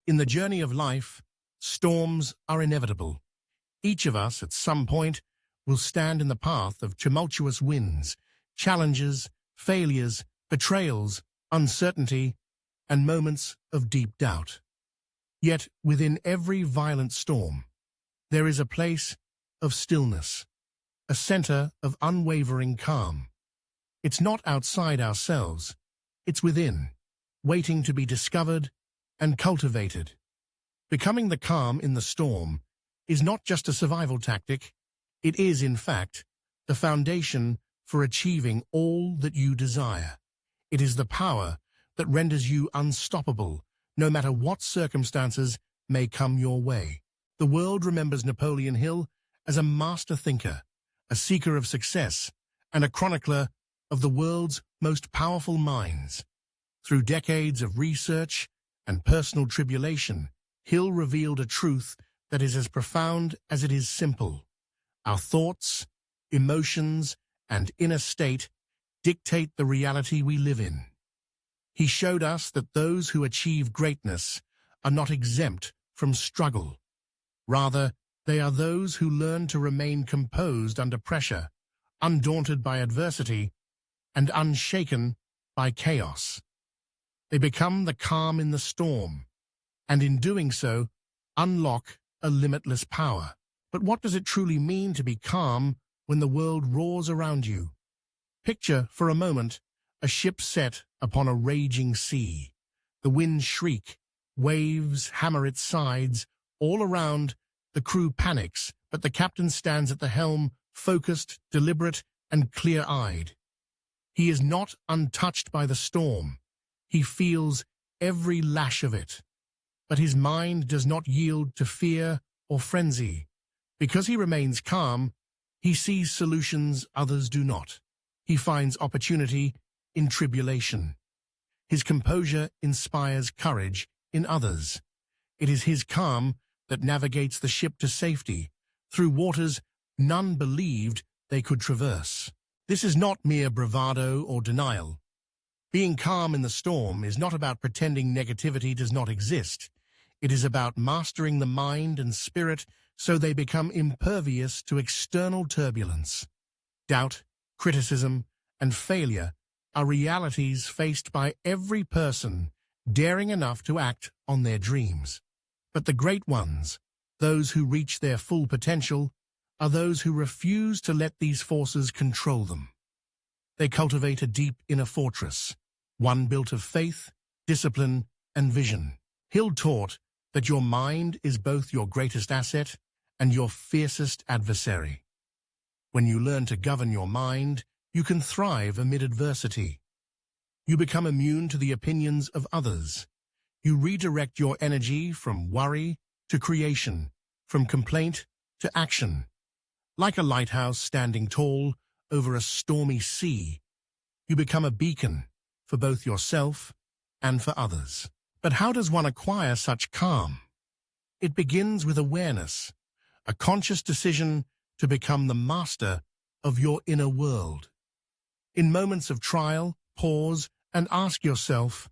In the journey of life, storms are inevitable. Each of us, at some point, will stand in the path of tumultuous winds, challenges, failures, betrayals, uncertainty, and moments of deep doubt. Yet, within every violent storm, there is a place of stillness, a center of unwavering calm. It's not outside ourselves, it's within, waiting to be discovered and cultivated. Becoming the calm in the storm is not just a survival tactic, it is, in fact, the foundation for achieving all that you desire. It is the power that renders you unstoppable, no matter what circumstances may come your way. The world remembers Napoleon Hill as a master thinker, a seeker of success, and a chronicler of the world's most powerful minds. Through decades of research and personal tribulation, Hill revealed a truth that is as profound as it is simple. Our thoughts, emotions, and inner state dictate the reality we live in. He showed us that those who achieve greatness are not exempt from struggle. Rather, they are those who learn to remain composed under pressure, undaunted by adversity, and unshaken by chaos. They become the calm in the storm, and in doing so, unlock a limitless power. But what does it truly mean to be calm when the world roars around you? Picture, for a moment, a ship set upon a raging sea. The winds shriek, waves hammer its sides. All around, the crew panics, but the captain stands at the helm, focused, deliberate, and clear-eyed. He is not untouched by the storm. He feels every lash of it. But his mind does not yield to fear or frenzy. Because he remains calm, he sees solutions others do not. He finds opportunity in tribulation. His composure inspires courage in others. It is his calm that navigates the ship to safety, through waters none believed they could traverse. This is not mere bravado or denial. Being calm in the storm is not about pretending negativity does not exist. It is about mastering the mind and spirit so they become impervious to external turbulence. Doubt, criticism, and failure are realities faced by every person daring enough to act on their dreams. But the great ones, those who reach their full potential, are those who refuse to let these forces control them. They cultivate a deep inner fortress, one built of faith, discipline, and vision. Hill taught that your mind is both your greatest asset and your fiercest adversary. When you learn to govern your mind, you can thrive amid adversity. You become immune to the opinions of others. You redirect your energy from worry to creation, from complaint to action. Like a lighthouse standing tall over a stormy sea, you become a beacon for both yourself and for others. But how does one acquire such calm? It begins with awareness, a conscious decision to become the master of your inner world. In moments of trial, pause and ask yourself,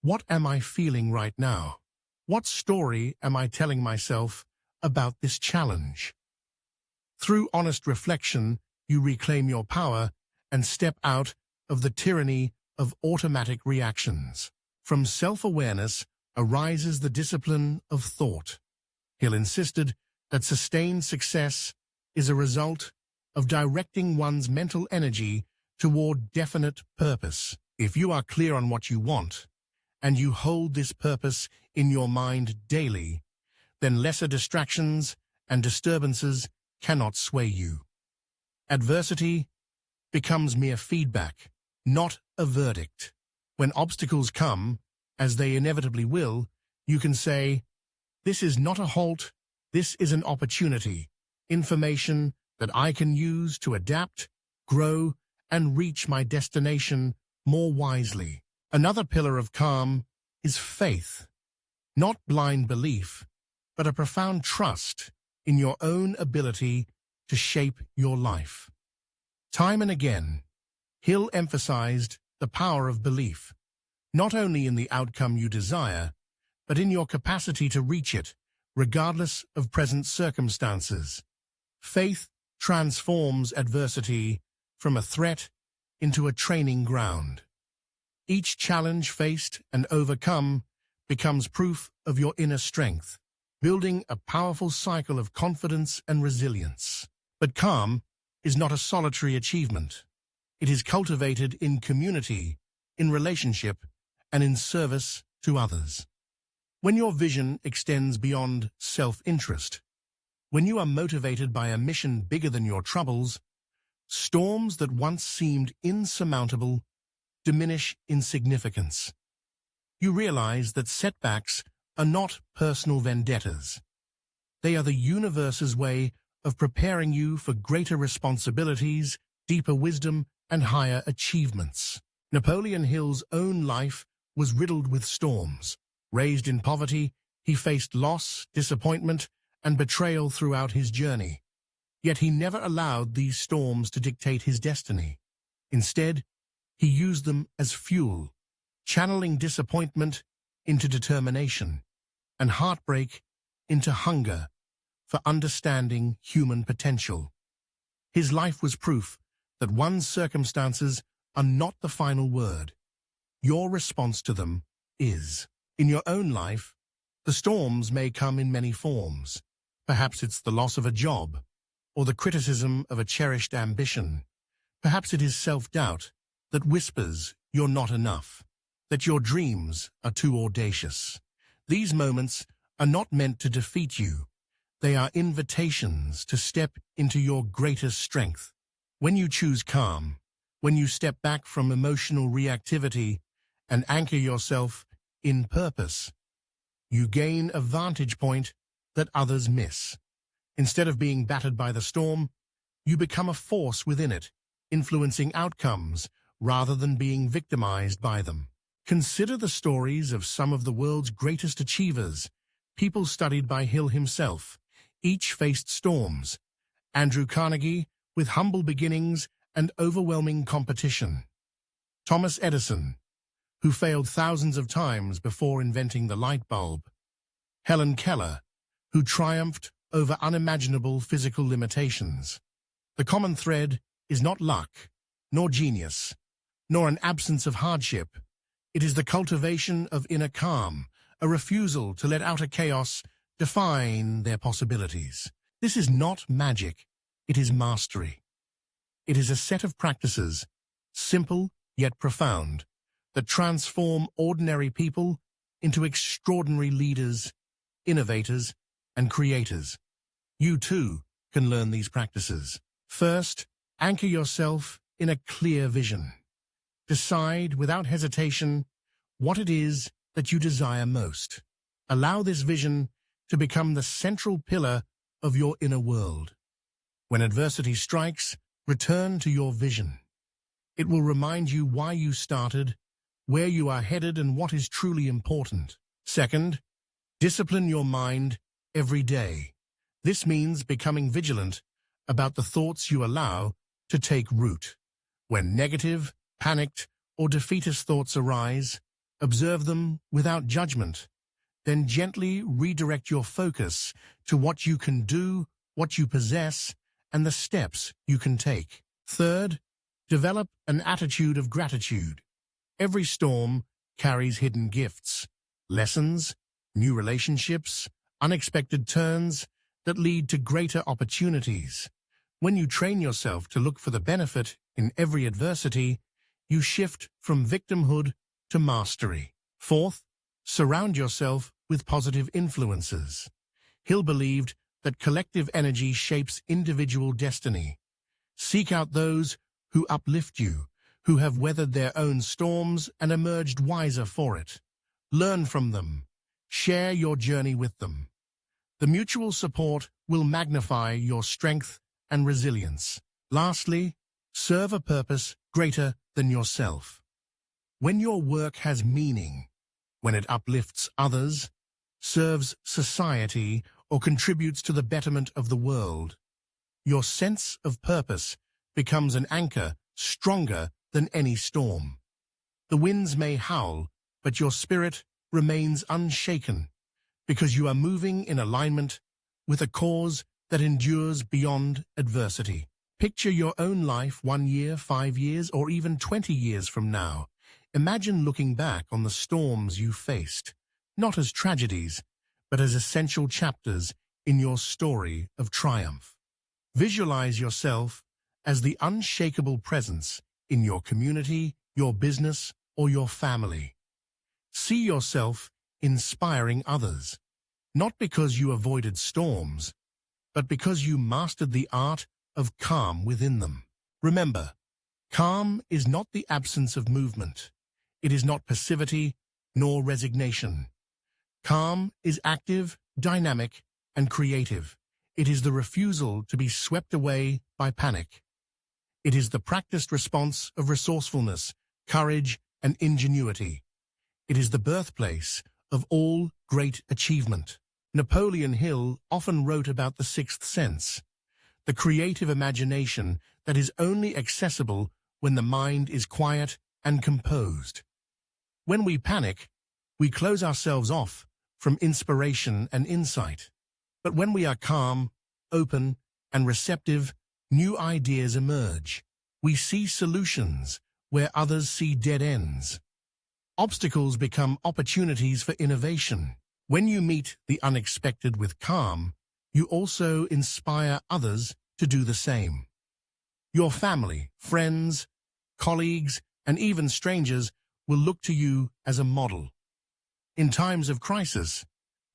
what am I feeling right now? What story am I telling myself about this challenge? Through honest reflection, you reclaim your power and step out of the tyranny of automatic reactions. From self-awareness arises the discipline of thought. Hill insisted that sustained success is a result of directing one's mental energy toward definite purpose. If you are clear on what you want, and you hold this purpose in your mind daily, then lesser distractions and disturbances cannot sway you. Adversity becomes mere feedback, not a verdict. When obstacles come, as they inevitably will, you can say, "This is not a halt, this is an opportunity, information that I can use to adapt, grow, and reach my destination more wisely." Another pillar of calm is faith, not blind belief, but a profound trust in your own ability to shape your life. Time and again, Hill emphasized the power of belief, not only in the outcome you desire, but in your capacity to reach it, regardless of present circumstances. Faith transforms adversity from a threat into a training ground. Each challenge faced and overcome becomes proof of your inner strength, building a powerful cycle of confidence and resilience. But calm is not a solitary achievement. It is cultivated in community, in relationship, and in service to others. When your vision extends beyond self-interest, when you are motivated by a mission bigger than your troubles, storms that once seemed insurmountable diminish in significance. You realize that setbacks are not personal vendettas. They are the universe's way of preparing you for greater responsibilities, deeper wisdom, and higher achievements. Napoleon Hill's own life was riddled with storms. Raised in poverty, he faced loss, disappointment, and betrayal throughout his journey. Yet he never allowed these storms to dictate his destiny. Instead, he used them as fuel, channeling disappointment into determination and heartbreak into hunger for understanding human potential. His life was proof that one's circumstances are not the final word. Your response to them is. In your own life, the storms may come in many forms. Perhaps it's the loss of a job, or the criticism of a cherished ambition. Perhaps it is self-doubt that whispers you're not enough, that your dreams are too audacious. These moments are not meant to defeat you. They are invitations to step into your greatest strength. When you choose calm, when you step back from emotional reactivity and anchor yourself in purpose, you gain a vantage point that others miss. Instead of being battered by the storm, you become a force within it, influencing outcomes rather than being victimized by them. Consider the stories of some of the world's greatest achievers, people studied by Hill himself. Each faced storms. Andrew Carnegie, with humble beginnings and overwhelming competition. Thomas Edison, who failed thousands of times before inventing the light bulb. Helen Keller, who triumphed over unimaginable physical limitations. The common thread is not luck, nor genius, nor an absence of hardship. It is the cultivation of inner calm, a refusal to let outer chaos define their possibilities. This is not magic, it is mastery. It is a set of practices, simple yet profound, that transform ordinary people into extraordinary leaders, innovators, and creators. You too can learn these practices. First, anchor yourself in a clear vision. Decide without hesitation what it is that you desire most. Allow this vision to become the central pillar of your inner world. When adversity strikes, return to your vision. It will remind you why you started, where you are headed, and what is truly important. Second, discipline your mind every day. This means becoming vigilant about the thoughts you allow to take root. When negative, panicked, or defeatist thoughts arise, observe them without judgment. Then gently redirect your focus to what you can do, what you possess, and the steps you can take. Third, develop an attitude of gratitude. Every storm carries hidden gifts, lessons, new relationships, unexpected turns that lead to greater opportunities. When you train yourself to look for the benefit in every adversity, you shift from victimhood to mastery. Fourth, surround yourself with positive influences. Hill believed that collective energy shapes individual destiny. Seek out those who uplift you, who have weathered their own storms and emerged wiser for it. Learn from them. Share your journey with them. The mutual support will magnify your strength and resilience. Lastly, serve a purpose greater than yourself. When your work has meaning, when it uplifts others, serves society, or contributes to the betterment of the world, your sense of purpose becomes an anchor stronger than any storm. The winds may howl, but your spirit remains unshaken because you are moving in alignment with a cause that endures beyond adversity. Picture your own life 1 year, 5 years, or even 20 years from now. Imagine looking back on the storms you faced, not as tragedies, but as essential chapters in your story of triumph. Visualize yourself as the unshakable presence in your community, your business, or your family. See yourself inspiring others, not because you avoided storms, but because you mastered the art of calm within them. Remember, calm is not the absence of movement. It is not passivity nor resignation. Calm is active, dynamic, and creative. It is the refusal to be swept away by panic. It is the practiced response of resourcefulness, courage, and ingenuity. It is the birthplace of all great achievement. Napoleon Hill often wrote about the sixth sense, the creative imagination that is only accessible when the mind is quiet and composed. When we panic, we close ourselves off from inspiration and insight. But when we are calm, open, and receptive, new ideas emerge. We see solutions where others see dead ends. Obstacles become opportunities for innovation. When you meet the unexpected with calm, you also inspire others to do the same. Your family, friends, colleagues, and even strangers will look to you as a model. In times of crisis,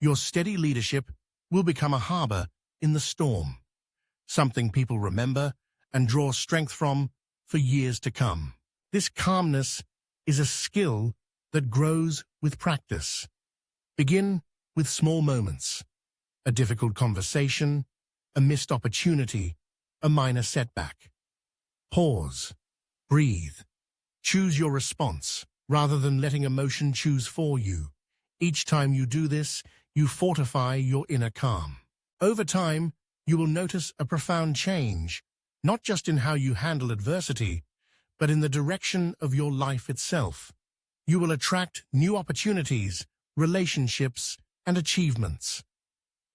your steady leadership will become a harbor in the storm, something people remember and draw strength from for years to come. This calmness is a skill that grows with practice. Begin with small moments, a difficult conversation, a missed opportunity, a minor setback. Pause, breathe, choose your response rather than letting emotion choose for you. Each time you do this, you fortify your inner calm. Over time, you will notice a profound change, not just in how you handle adversity, but in the direction of your life itself. You will attract new opportunities, relationships, and achievements.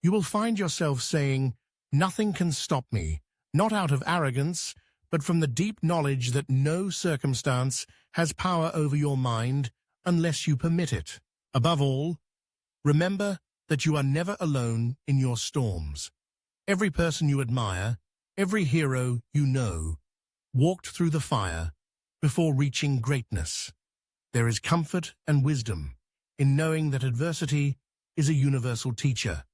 You will find yourself saying, "Nothing can stop me," not out of arrogance, but from the deep knowledge that no circumstance has power over your mind unless you permit it. Above all, remember that you are never alone in your storms. Every person you admire, every hero you know, walked through the fire before reaching greatness. There is comfort and wisdom in knowing that adversity is a universal teacher.